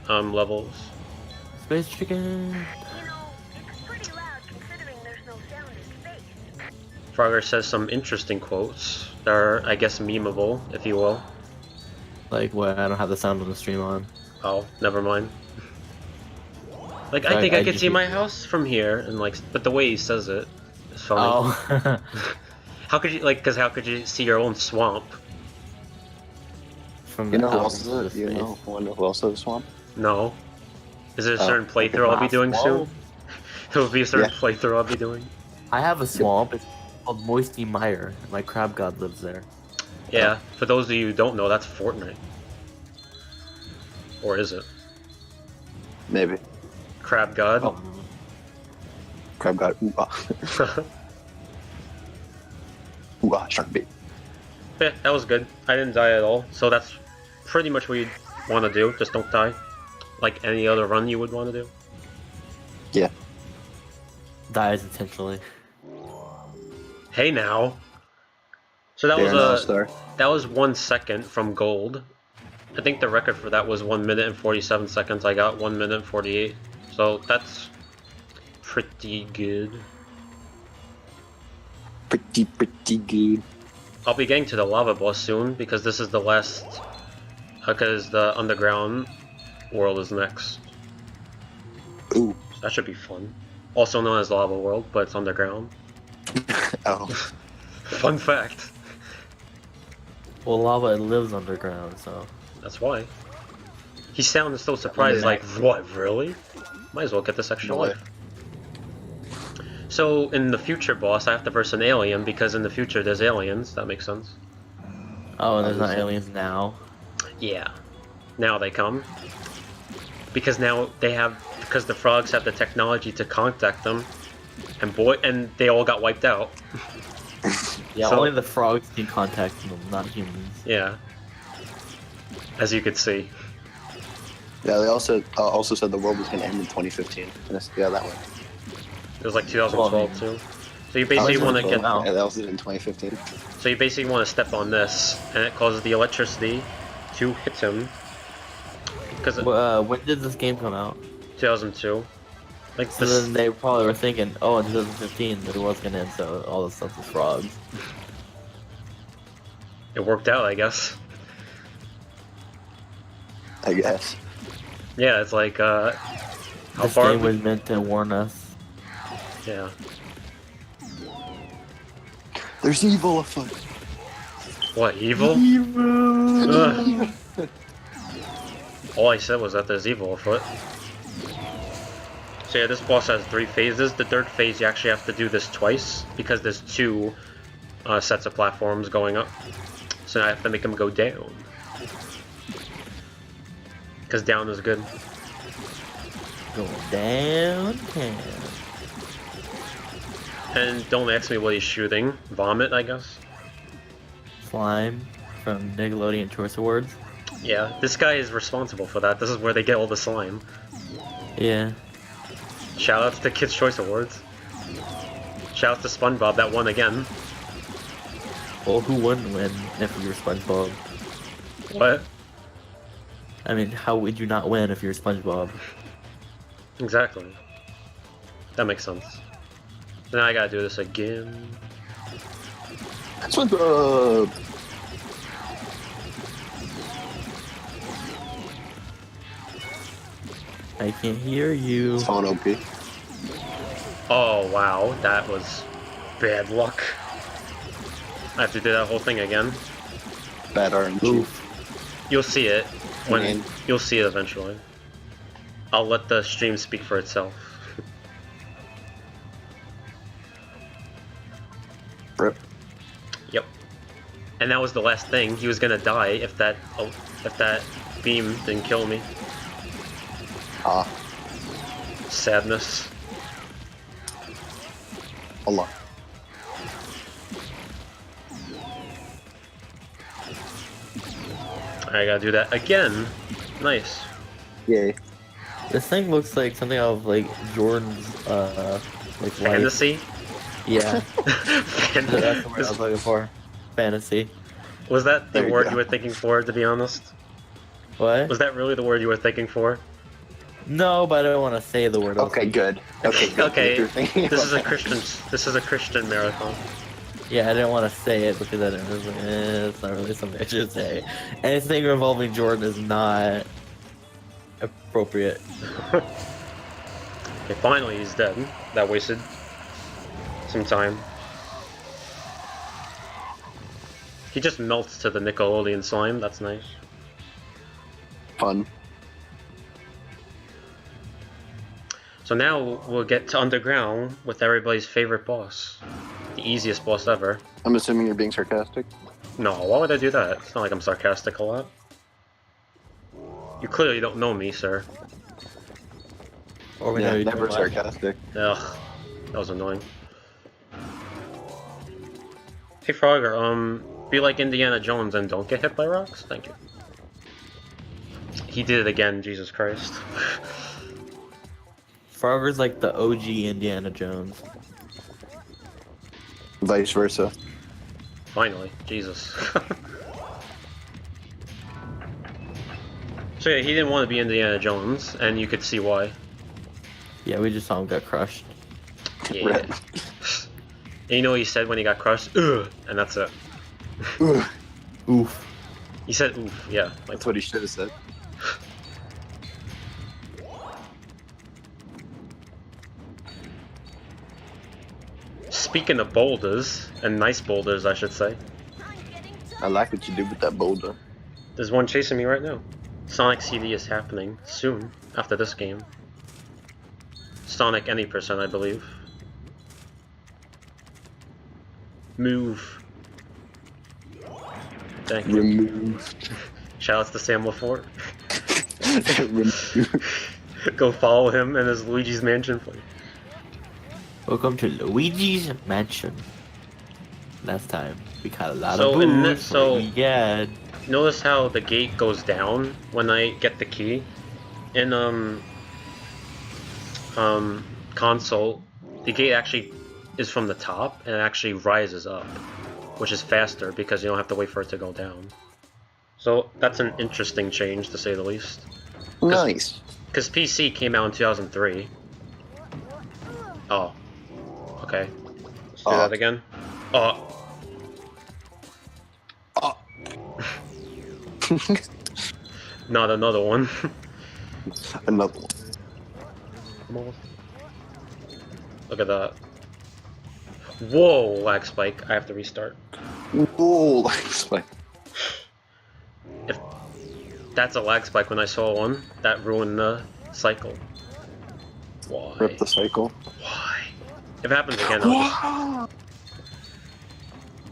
levels. Space Chicken! You know, it's pretty loud considering there's no sound in space. Frogger says some interesting quotes. They're, I guess, memeable, if you will. Like, what? I don't have the sound on the stream on. Oh, never mind. Like, I Sorry, think I I could just- see my house from here, and like, but the way he says it is funny. Oh. How could you, like, because how could you see your own swamp? From You know who out else is into it? You space. know, wonder who else is Swamp? No. Is there a Oh, certain playthrough I'll be doing soon? Swamp? There will be a certain Yeah. playthrough I'll be doing. I have a swamp. It's called Moisty Mire. My crab god lives there. Yeah, for those of you who don't know, that's Fortnite. Or is it? Maybe. Crab God? Oh. Crab got ooh ah, shark bait. Yeah, that was good. I didn't die at all, so that's pretty much what you want to do. Just don't die. Like any other run you would want to do. Yeah. Dies intentionally. Hey now. So that There was now, a star. that was 1 second from gold. I think the record for that was 1 minute and 47 seconds. I got 1 minute and 48. So that's pretty good. Pretty good. I'll be getting to the lava boss soon because this is the last. Because the underground world is next. Ooh. So that should be fun. Also known as Lava World, but it's underground. Oh. Fun fact. Well, lava it lives underground, so. That's why. He sounded so surprised, like, what, really? Might as well get this extra No way. life. So, in the future boss, I have to verse an alien, because in the future there's aliens. That makes sense. Oh, and there's not Obviously. aliens now. Yeah. Now they come. Because now they have, because the frogs have the technology to contact them, and they all got wiped out. Yeah, So- only the frogs can contact them, not humans. Yeah. As you could see. Yeah, they also said the world was gonna end in 2015. Yeah, that one. It was like 2012 too. So you basically want to get, Wow. Yeah, that was it in 2015. so you basically want to step on this, and it causes the electricity to hit him. Because When did this game come out? 2002. Like So this, then they probably were thinking, oh, in 2015, the world's gonna end, so all this stuff is frogs. it worked out, I guess. I guess. Yeah, it's like how This far? game was meant to warn us. Yeah. There's evil afoot. What, evil? Ugh. All I said was that there's evil afoot. So yeah, this boss has 3 phases. The third phase, you actually have to do this twice, because there's 2 sets of platforms going up. So now I have to make them go down. Because down is good. Going downtown. And don't ask me what he's shooting. Vomit, I guess. Slime from Nickelodeon Choice Awards. Yeah, this guy is responsible for that. This is where they get all the slime. Yeah. Shoutouts to Kids' Choice Awards. Shoutouts to SpongeBob that won again. Well, who wouldn't win if you're SpongeBob? What? I mean, how would you not win if you're SpongeBob? Exactly. That makes sense. So now I gotta do this again. SpongeBob. I can hear you. It's on OP. Oh wow, that was bad luck. I have to do that whole thing again. Bad RNG. Oof. You'll see it when Man. you'll see it eventually. I'll let the stream speak for itself. Rip. Yep. And that was the last thing. He was gonna die if that beam didn't kill me. Ah, Sadness. Allah. I gotta do that again. Nice. Yay. This thing looks like something out of like Jordan's like life. Fantasy? Yeah, that's the word I was looking for. Fantasy. Was that the There you word go. you were thinking for, to be honest? What? Was that really the word you were thinking for? No, but I don't want to say the word. Okay, good. Okay, good. Okay, If you're thinking this is a about Christian marathon. Yeah, I didn't want to say it because I didn't. I was like, it's not really something I should say. Anything involving Jordan is not appropriate. Okay, finally he's dead. That wasted some time. He just melts to the Nickelodeon slime, that's nice. fun. So now we'll get to Underground with everybody's favorite boss. The easiest boss ever. I'm assuming you're being sarcastic. No, why would I do that? It's not like I'm sarcastic a lot. You clearly don't know me, sir. Or we know Yeah, you never don't like- sarcastic. Ugh, that was annoying. Hey Frogger, be like Indiana Jones and don't get hit by rocks? Thank you. He did it again, Jesus Christ. Frogger's like the OG Indiana Jones. Vice versa. Finally, Jesus. So yeah, he didn't want to be Indiana Jones, and you could see why. Yeah, we just saw him get crushed. Yeah. Rip. And you know what he said when he got crushed? Ugh, and that's it. Ugh, Oof. He said oof, yeah. Like, that's what he should have said. speaking of boulders, and nice boulders I should say, I like what you do with that boulder. there's one chasing me right now. Sonic CD is happening soon, after this game. Sonic any percent, I believe. Move. Thank you. Removed. Shoutouts to Sam LaFort. Removed. Go follow him and his Luigi's Mansion play. Welcome to Luigi's Mansion. Last time we caught a lot So of in booze. this- so- yeah, Notice how the gate goes down when I get the key? In console, the gate actually is from the top and it actually rises up, which is faster because you don't have to wait for it to go down. So that's an interesting change to say the least. Nice. Because PC came out in 2003. Oh. Okay. Let's do Oh. that again. Oh. Oh. Not another one. Another one. Look at that. Whoa, lag spike. I have to restart. Whoa, like, If that's a lag spike when I saw one, that ruined the cycle. Why? rip the cycle. Why? If it happens again, I'll just, Wow.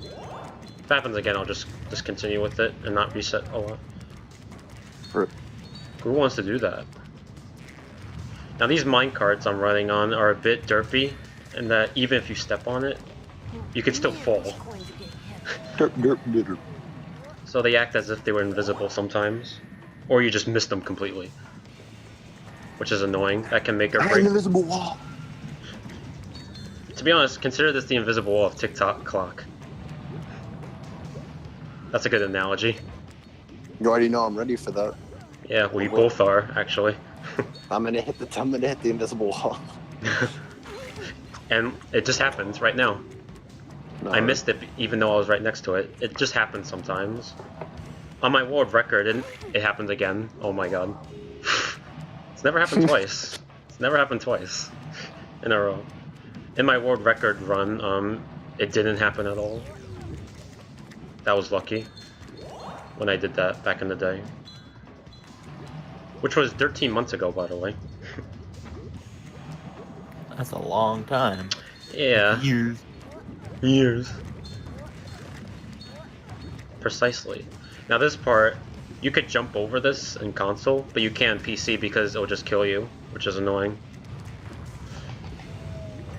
if it happens again, I'll just continue with it and not reset a lot. Rip. Who wants to do that? Now these minecarts I'm running on are a bit derpy, and that even if you step on it, you can still fall. Derp, derp, derp, derp. So they act as if they were invisible sometimes, or you just miss them completely, which is annoying. That can make or I had break. an invisible wall. To be honest, consider this the invisible wall of TikTok clock. That's a good analogy. You already know I'm ready for that. Yeah, we both are, actually. I'm gonna hit the invisible wall. And it just happens right now. No, I missed it even though I was right next to it. It just happens sometimes. On my world record, and it happens again. Oh my god. It's never happened twice. It's never happened twice in a row. In my world record run, it didn't happen at all. That was lucky when I did that back in the day. Which was 13 months ago, by the way. that's a long time. Yeah, Years. years. Precisely. Now this part, you could jump over this in console, but you can't PC because it'll just kill you, which is annoying.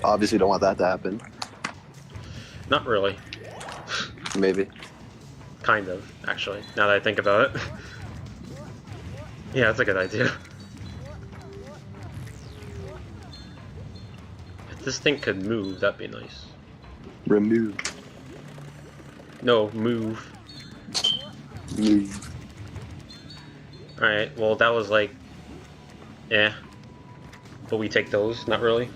Obviously, don't want that to happen. Not really. Maybe. Kind of, actually, now that I think about it. Yeah, that's a good idea. If this thing could move, that'd be nice. Remove. No, move. Move. Alright, well that was like... yeah. But we take those, not really.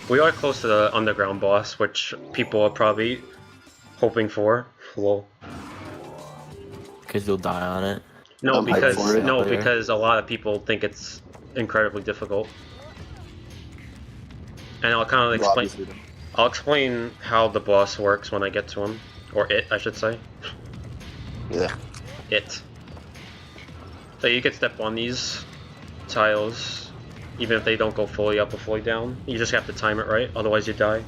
We are close to the underground boss, which people are probably hoping for. Lol. Because you'll die on it. No, I'm hyped for it. because a lot of people think it's incredibly difficult. And I'll kind of Well, explain. obviously. I'll explain how the boss works when I get to him, or it, I should say. Yeah. It. So you can step on these tiles, even if they don't go fully up or fully down. You just have to time it right, otherwise you die.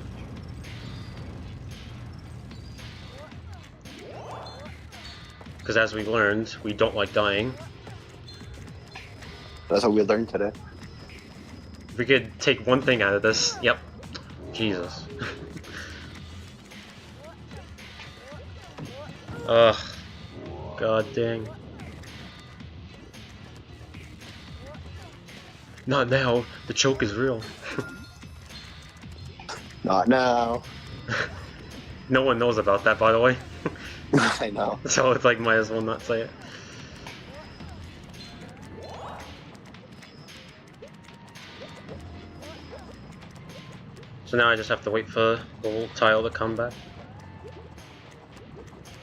Because as we learned, we don't like dying. That's what we learned today. If we could take one thing out of this, yep. Jesus. Ugh. God dang. Not now. The choke is real. Not now. No one knows about that, by the way. I know. So it's like, might as well not say it. So now I just have to wait for the little tile to come back.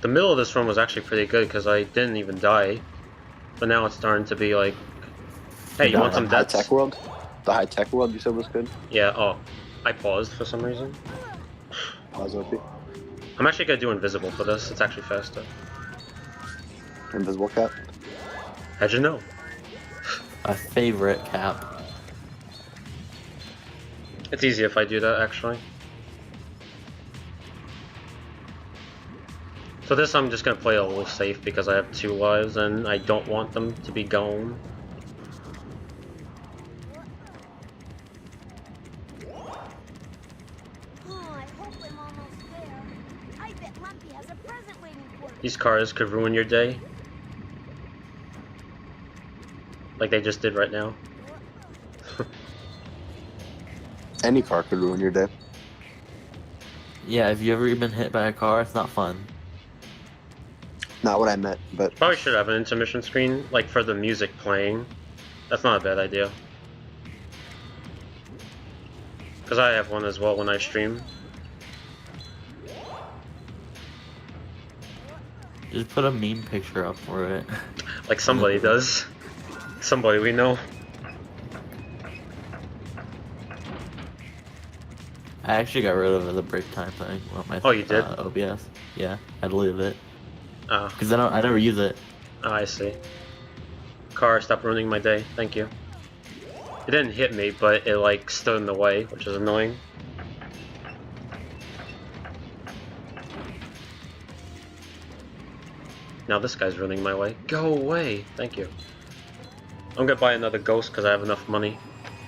The middle of this run was actually pretty good because I didn't even die. But now it's starting to be like, hey, you want some High deaths? tech world? The high tech world you said was good? Yeah, oh. I paused for some reason. Pause OP. I'm actually gonna do invisible for this, it's actually faster. Invisible cap? How'd you know? A favorite cap. It's easy if I do that, actually. So this I'm just gonna play a little safe because I have 2 lives and I don't want them to be gone. Oh, I hope I'm almost there. I bet Lumpy has a present waiting for me. These cars could ruin your day. Like they just did right now. Any car could ruin your day. Yeah, have you ever been hit by a car? It's not fun. Not what I meant, but Probably should have an intermission screen, like for the music playing. That's not a bad idea. Because I have one as well when I stream. Just put a meme picture up for it. Like somebody does. Somebody we know. I actually got rid of the break time thing on my Oh, you did? OBS. Yeah, I deleted it Oh, because I never use it. I see. Car, stop ruining my day. Thank you. It didn't hit me, but it like stood in the way, which is annoying. Now this guy's running my way. Go away! Thank you. I'm gonna buy another ghost because I have enough money.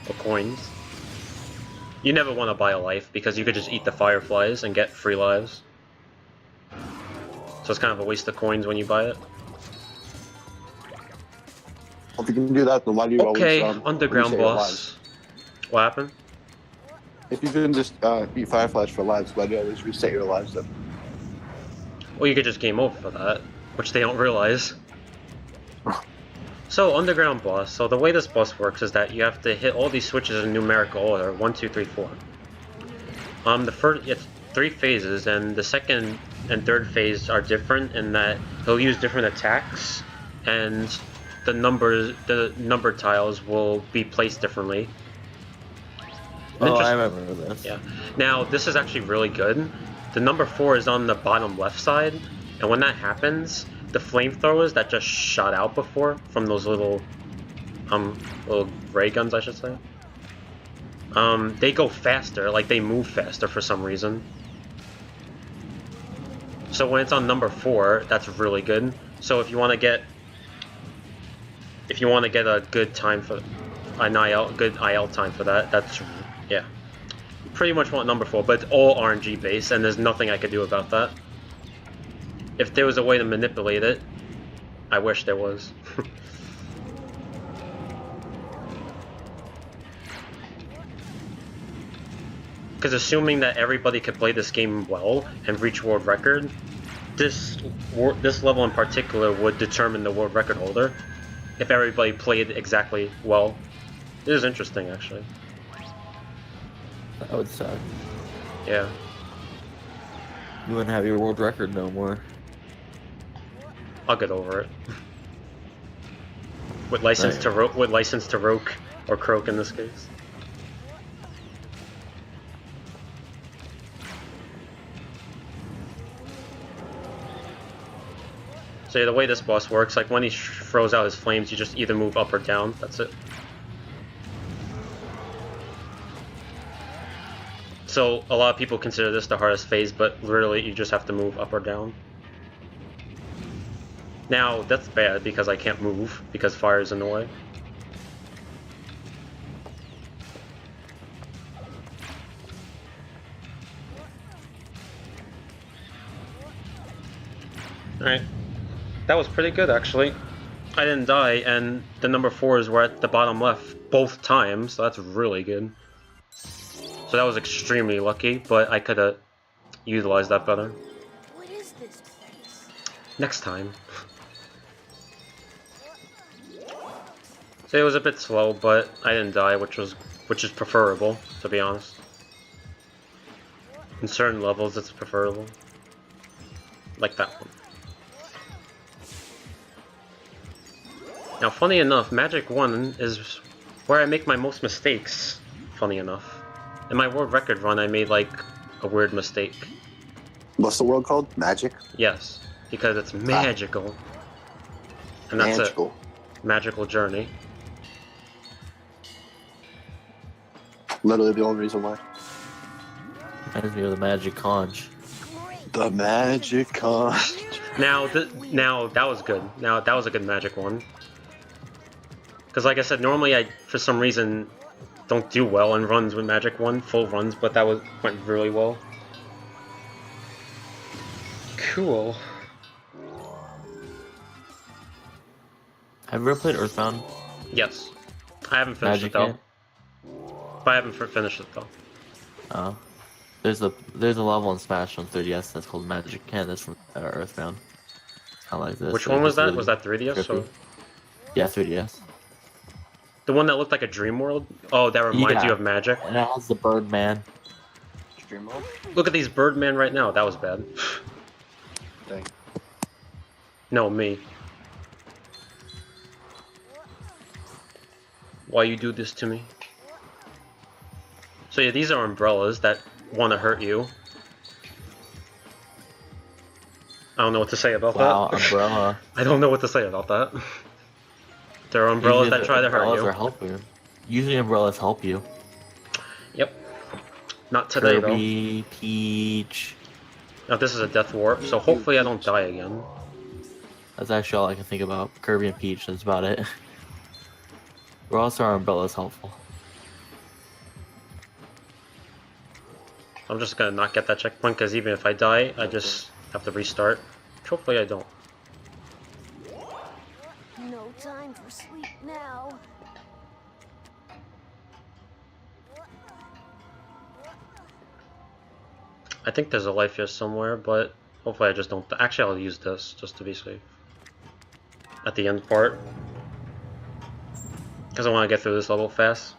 Or coins. You never want to buy a life because you could just eat the fireflies and get free lives. So it's kind of a waste of coins when you buy it. if you can do that, then why do you Okay, always underground reset your boss. lives? What happened? If you can just beat fireflies for lives, why do you always reset your lives then? Well, you could just game over for that, which they don't realize. So, underground boss. So the way this boss works is that you have to hit all these switches in numerical order. 1, 2, 3, 4. The first, it's 3 phases, and the second and third phase are different in that he'll use different attacks, and the number tiles will be placed differently. Oh, I remember this. Yeah. Now, this is actually really good. The number 4 is on the bottom left side, and when that happens, the flamethrowers that just shot out before from those little ray guns, I should say, they go faster, like they move faster for some reason. So when it's on number 4, that's really good. So if you want to get a good time for an good IL time for that, that's yeah. Pretty much want number 4, but it's all RNG based, and there's nothing I could do about that. If there was a way to manipulate it, I wish there was. Because assuming that everybody could play this game well and reach world record, this level in particular would determine the world record holder. If everybody played exactly well. It is interesting, actually. That would suck. Yeah. You wouldn't have your world record no more. I'll get over it. With license to roke or croak in this case. So yeah, the way this boss works, like when he throws out his flames, you just either move up or down. That's it. So a lot of people consider this the hardest phase, but literally you just have to move up or down. Now that's bad because I can't move because fire is in the way. Alright. That was pretty good, actually. I didn't die, and the number 4s were at the bottom left both times, so that's really good. So that was extremely lucky, but I could have utilized that better. What is this place? Next time. So it was a bit slow, but I didn't die, which is preferable, to be honest. In certain levels, it's preferable. Like that one. Now, funny enough, Magic 1 is where I make my most mistakes, funny enough. In my world record run, I made, like, a weird mistake. What's the world called? Magic? Yes, because it's magical. And that's Magical. a magical journey. Literally the only reason why. Reminds me of the Magic Conch. The Magic Conch. Now that was good. Now, that was a good Magic one. Because like I said, normally I, for some reason, don't do well in runs with Magic 1, full runs, but that went really well. Cool. Have you ever played Earthbound? Yes. I haven't finished Magic it though. yet? But I haven't finished it though. Oh. There's a level in Smash on 3DS that's called Magic Can that's from Earthbound. I like this. Which So one was it's that? really Was that 3DS? trippy. Or Yeah, 3DS. the one that looked like a dream world? Oh, that reminds Yeah. you of Magic. And it has the Birdman. Stream mode? Look at these Birdman right now. That was bad. Dang. No, me. Why you do this to me? So yeah, these are umbrellas that want to hurt you. I don't know what to say about Wow, that. umbrella. I don't know what to say about that. There are umbrellas Usually that try to hurt umbrellas you. are helping. Usually umbrellas help you. Yep. Not today Kirby, Peach. though. Now this is a death warp, so hopefully I don't die again. That's actually all I can think about. Kirby and Peach, that's about it. Where else are umbrellas helpful? I'm just gonna not get that checkpoint because even if I die, I just have to restart. Hopefully I don't. No time for sleep now. I think there's a life here somewhere, but hopefully I just don't. Actually, I'll use this just to be safe. At the end part. Because I want to get through this level fast.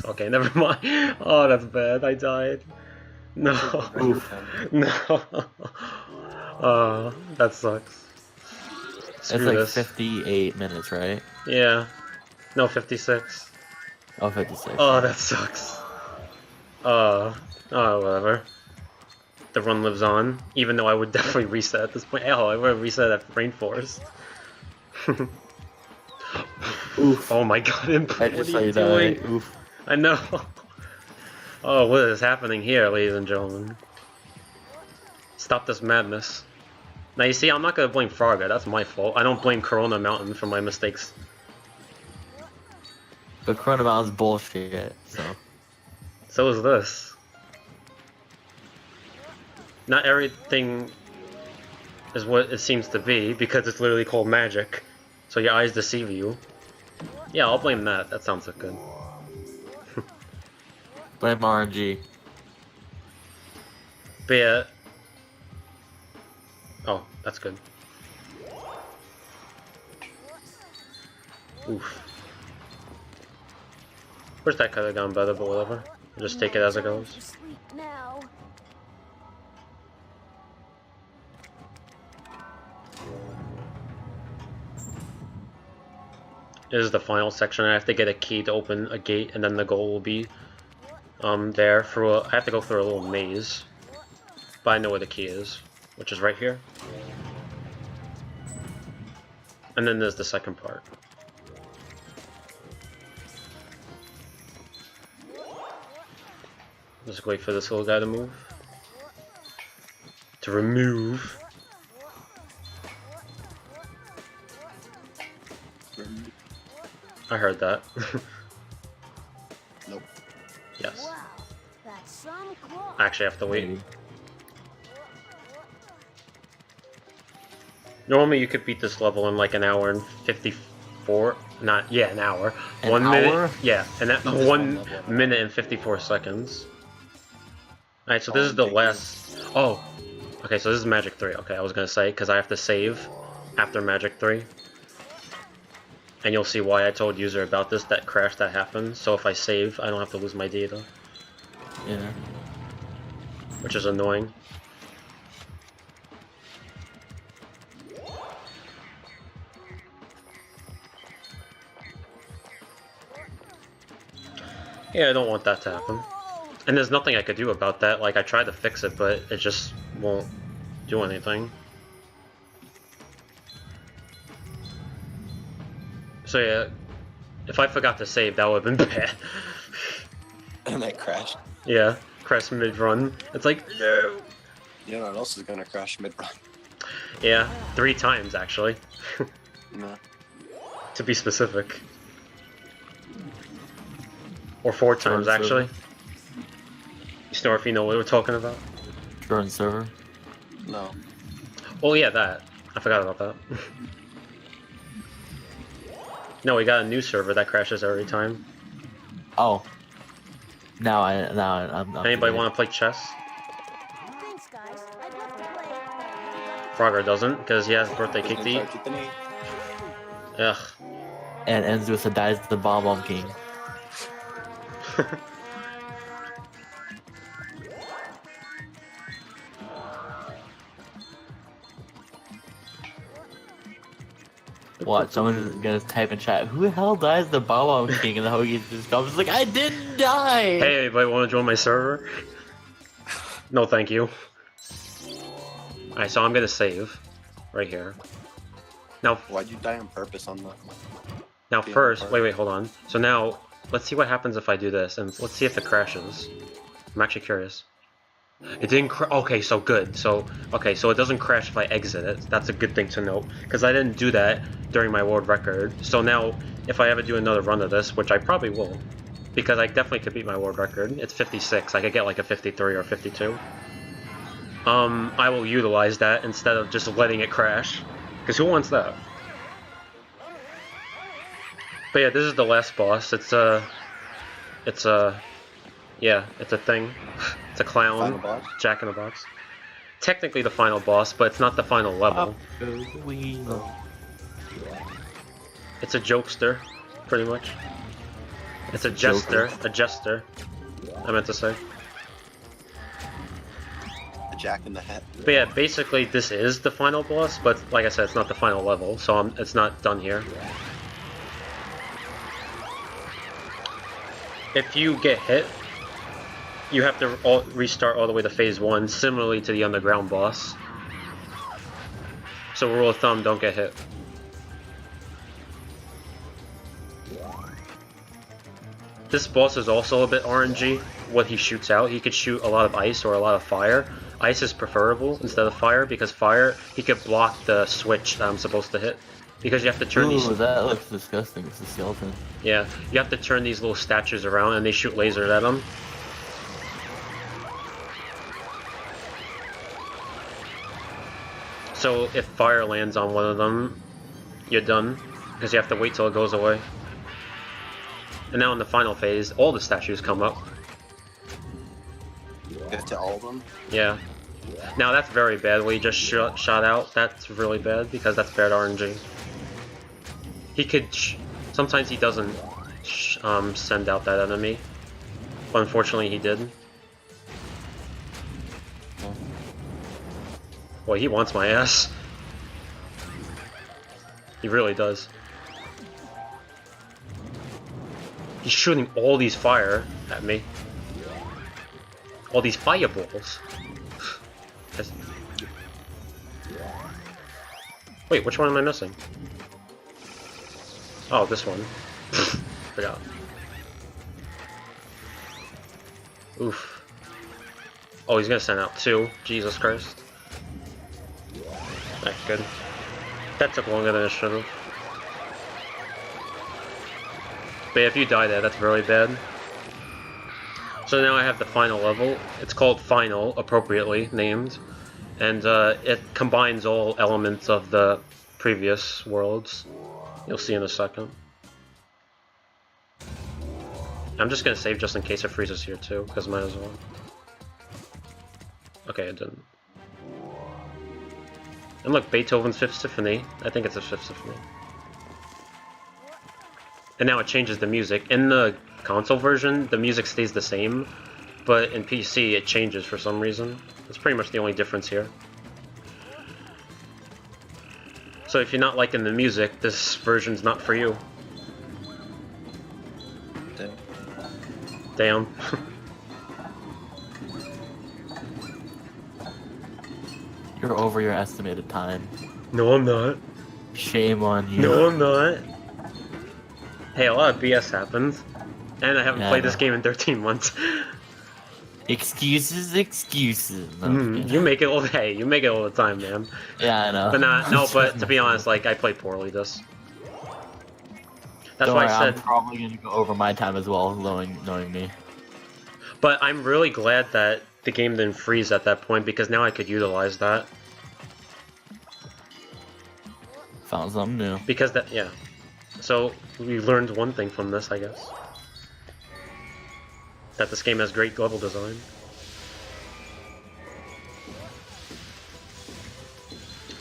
Okay, never mind. Oh, that's bad. I died. No. No. That sucks. Screw It's like this. 58 minutes, right? Yeah. No, 56. Oh, 56. Oh, that sucks. Oh, whatever. The run lives on, even though I would definitely reset at this point. Hell, I would reset at Rainforest. Oof. Oh my god, Imp, I what just are saw you you doing? die. Oof. I know. Oh, what is happening here, ladies and gentlemen? Stop this madness. Now you see, I'm not gonna blame Frogger, that's my fault. I don't blame Corona Mountain for my mistakes. But Corona Mountain's bullshit, so. So is this. Not everything is what it seems to be, because it's literally called magic. So your eyes deceive you. Yeah, I'll blame that. That sounds good. Blame RNG. But yeah. Oh, that's good. Oof. Wish that could have gone better, but whatever. I'll just take it as it goes. Sleep now. This is the final section. I have to get a key to open a gate, and then the goal will be there for I have to go through a little maze. But I know where the key is, which is right here. And then there's the second part. Just wait for this little guy to move. To remove. I heard that. Nope. Yes. Wow, that's some clock. I actually have to wait. Maybe. Normally you could beat this level in like an hour and 54. Not, yeah, an hour. An 1 hour? minute. Yeah, and that, Beat this one 1 level in an minute and 54 seconds. Alright, so this is the thank last. Oh! Okay, so this is Magic 3. Okay, I was gonna say, because I have to save after Magic 3. And you'll see why I told user about this, that crash that happened. So if I save, I don't have to lose my data. Yeah. Which is annoying. Yeah, I don't want that to happen. And there's nothing I could do about that. Like, I tried to fix it, but it just won't do anything. So yeah, if I forgot to save, that would have been bad. And I crashed. Yeah, crash mid-run. It's like, no! You know what else is gonna crash mid-run? Yeah, 3 times, actually. No. To be specific. Or 4 times, Jordan actually. Snore if you know what we're talking about. Jordan server. No. Oh yeah, that. I forgot about that. No, we got a new server that crashes every time. Oh. Now I'm Anybody want to play chess? Thanks, guys. I'd love to play. Frogger doesn't, because he has birthday cake to eat. Ugh. And ends with a dies the bomb king. What? Someone's gonna type in chat, who the hell dies the bomb king? And the Hoagie just comes like, I didn't die! Hey, anybody want to join my server? No, thank you. Alright, so I'm gonna save. Right here. Now, Why'd you die on purpose on the... now Yeah, first, part. wait, hold on. So now, let's see what happens if I do this, and let's see if it crashes. I'm actually curious. It didn't okay, so good. So, okay, so it doesn't crash if I exit it. That's a good thing to note, because I didn't do that during my world record. So now, if I ever do another run of this, which I probably will, because I definitely could beat my world record. It's 56. I could get like a 53 or 52. I will utilize that instead of just letting it crash. Because who wants that? But yeah, this is the last boss. It's a thing. It's a clown. Final boss? Jack in the Box. Technically the final boss, but it's not the final level. It's a jokester, pretty much. It's a jester. Joker. A jester. I meant to say. The Jack in the Hat. But yeah, basically this is the final boss, but like I said, it's not the final level, so it's not done here. If you get hit, you have to restart all the way to phase 1, similarly to the underground boss. So rule of thumb, don't get hit. This boss is also a bit RNG, what he shoots out. He could shoot a lot of ice or a lot of fire. Ice is preferable instead of fire, because fire, he could block the switch that I'm supposed to hit. Because you have to turn these... Ooh, that looks disgusting. It's a skeleton. Yeah, you have to turn these little statues around and they shoot lasers at them. So if fire lands on one of them, you're done, because you have to wait till it goes away. And now in the final phase, all the statues come up. Get to all of them. Yeah. Now that's very bad, where he just shot out. That's really bad, because that's bad RNG. He could... sometimes he doesn't send out that enemy. But unfortunately he did. Boy, he wants my ass. He really does. He's shooting all these fire at me. All these fireballs. Wait, which one am I missing? Oh, this one. Forgot. Oof. Oh, he's gonna send out 2. Jesus Christ. That's good. That took longer than it should have. But if you die there, that's really bad. So now I have the final level. It's called Final, appropriately named. And it combines all elements of the previous worlds. You'll see in a second. I'm just gonna save just in case it freezes here too, because might as well. Okay, it didn't. And look, Beethoven's 5th Symphony. I think it's a 5th Symphony. And now it changes the music. In the console version, the music stays the same, but in PC it changes for some reason. That's pretty much the only difference here. So if you're not liking the music, this version's not for you. Damn. You're over your estimated time. No, I'm not. Shame on you. No, I'm not. Hey, a lot of BS happens. And I haven't played this game in 13 months. Excuses, excuses. No, You make it all day. You make it all the time, man. Yeah, I know. But no, but to be honest, like, I played poorly this. That's Don't why worry, I said... I'm probably going to go over my time as well, knowing me. But I'm really glad that the game didn't freeze at that point, because now I could utilize that. Found something new. Because that, yeah. So, we learned one thing from this, I guess. That this game has great level design.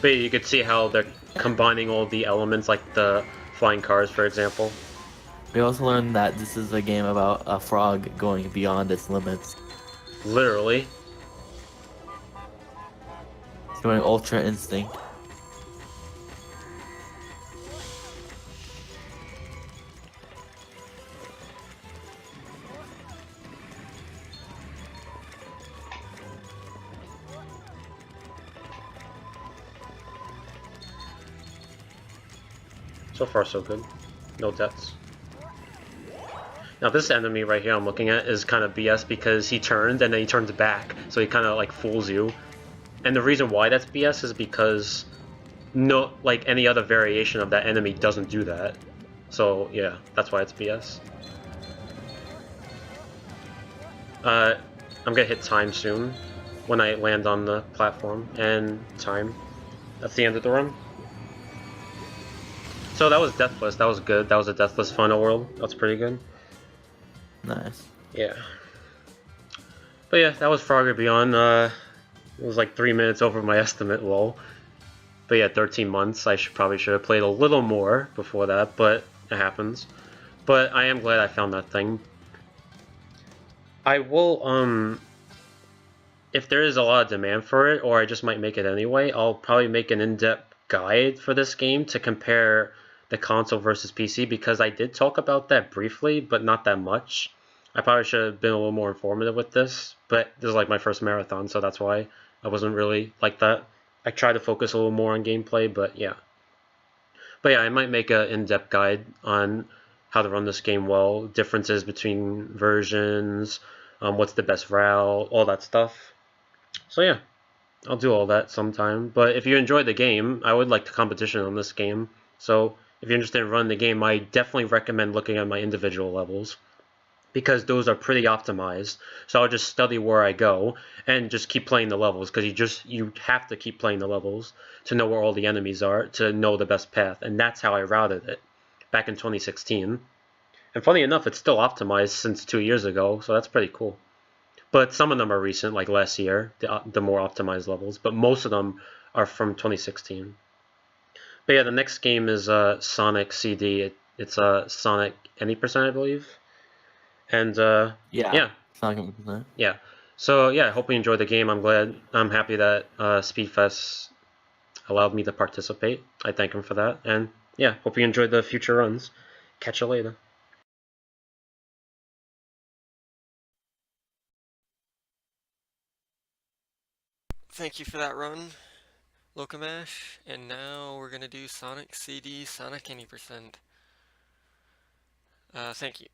But you could see how they're combining all the elements, like the flying cars, for example. We also learned that this is a game about a frog going beyond its limits. Literally. It's going Ultra Instinct. So far, so good. No deaths. Now this enemy right here I'm looking at is kind of BS because he turned and then he turns back, so he kind of like fools you. And the reason why that's BS is because no, like any other variation of that enemy doesn't do that. So yeah, that's why it's BS. I'm gonna hit time soon when I land on the platform, and time. That's the end of the run. So that was Deathless. That was good. That was a Deathless final world. That's pretty good. Nice. Yeah. But yeah, that was Frogger Beyond. It was like 3 minutes over my estimate, lol. But yeah, 13 months. I probably should have played a little more before that, but it happens. But I am glad I found that thing. I will, if there is a lot of demand for it, or I just might make it anyway, I'll probably make an in-depth guide for this game to compare the console versus PC, because I did talk about that briefly, but not that much. I probably should have been a little more informative with this, but this is like my first marathon, so that's why I wasn't really like that. I tried to focus a little more on gameplay, but yeah. But yeah, I might make an in-depth guide on how to run this game well, differences between versions, what's the best route, all that stuff. So yeah, I'll do all that sometime. But if you enjoy the game, I would like the competition on this game. So if you're interested in running the game, I definitely recommend looking at my individual levels, because those are pretty optimized. So I'll just study where I go and just keep playing the levels, because you have to keep playing the levels to know where all the enemies are, to know the best path. And that's how I routed it back in 2016. And funny enough, it's still optimized since 2 years ago, so that's pretty cool. But some of them are recent, like last year, the more optimized levels. But most of them are from 2016. But yeah, the next game is Sonic CD. It's Sonic Any Percent, I believe. And yeah, Sonic. yeah. So yeah, I hope you enjoyed the game. I'm happy that SpeedFest allowed me to participate. I thank him for that. And yeah, hope you enjoyed the future runs. Catch you later. Thank you for that run, LocaMash. And now we're gonna do Sonic CD, Sonic Any Percent. Thank you.